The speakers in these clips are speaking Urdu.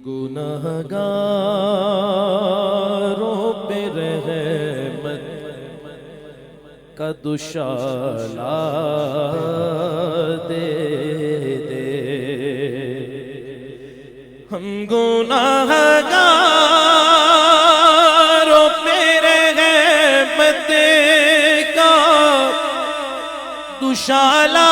گناہگاروں پہ رحمت کا دوشالہ دے دے، ہم گناہگاروں پہ رحمت کا دوشالہ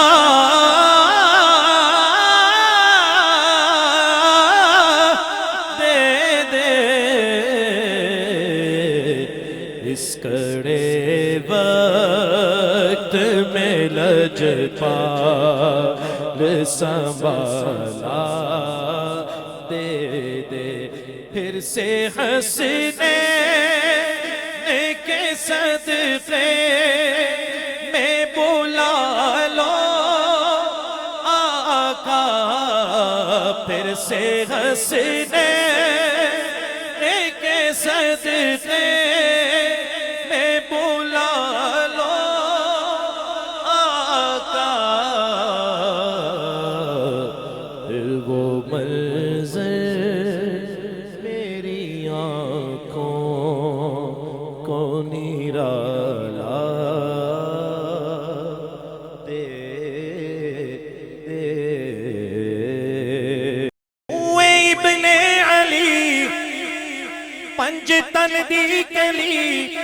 اس کڑے وقت میں لجپال سنبھالا دے دے، پھر سے ہنسنے کے صدقے میں بلا لو آقا، پھر سے ہنسنے کے صدقے میں بلا لو آقا، پھر وہ منظر میری آنکھوں کو نرالا دے دے۔ ابن علی پنج تن دی کلی،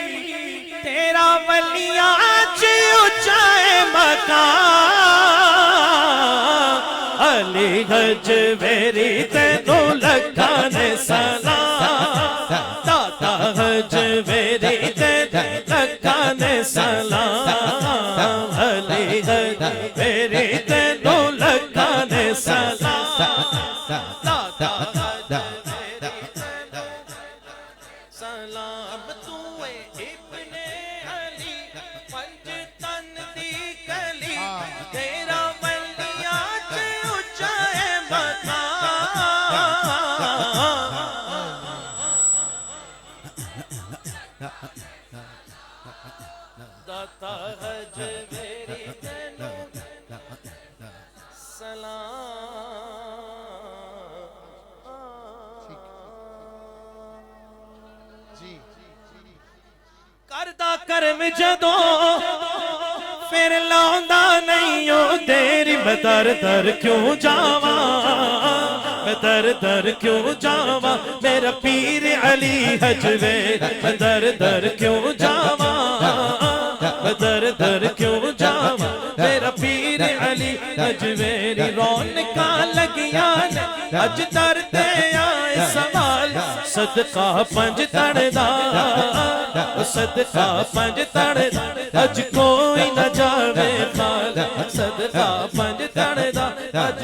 تیرا ولیاں چ اچائے مقام، علی گج ویری تینوں لکھاں نے سلام، داتا گج ویری تینوں لکھاں نے سلام، علی گج ویری تینوں لکھاں نے سلام، داتا سلام تو ابن علی پنج تن دی کلی، تیرا ولیاں چ اچائے مقام، داتا حج میری تینوں کردہ کرم جدوں پھر لاؤندہ نہیں ہو تیری، میں در در کیوں جاواں، میں در در کیوں جاواں، میرا پیر علی حجوے، میں در در کیوں جاواں، میں در در کیوں جاواں، میرا پیر علی حجویری، رونقاں لگیاں نے اج در تے آئے سوال، صدقہ پنج تن دا، صدقہ پنج تن دا، اج کوئی نہ جاوے خال، صدقہ پنج تن دا، اج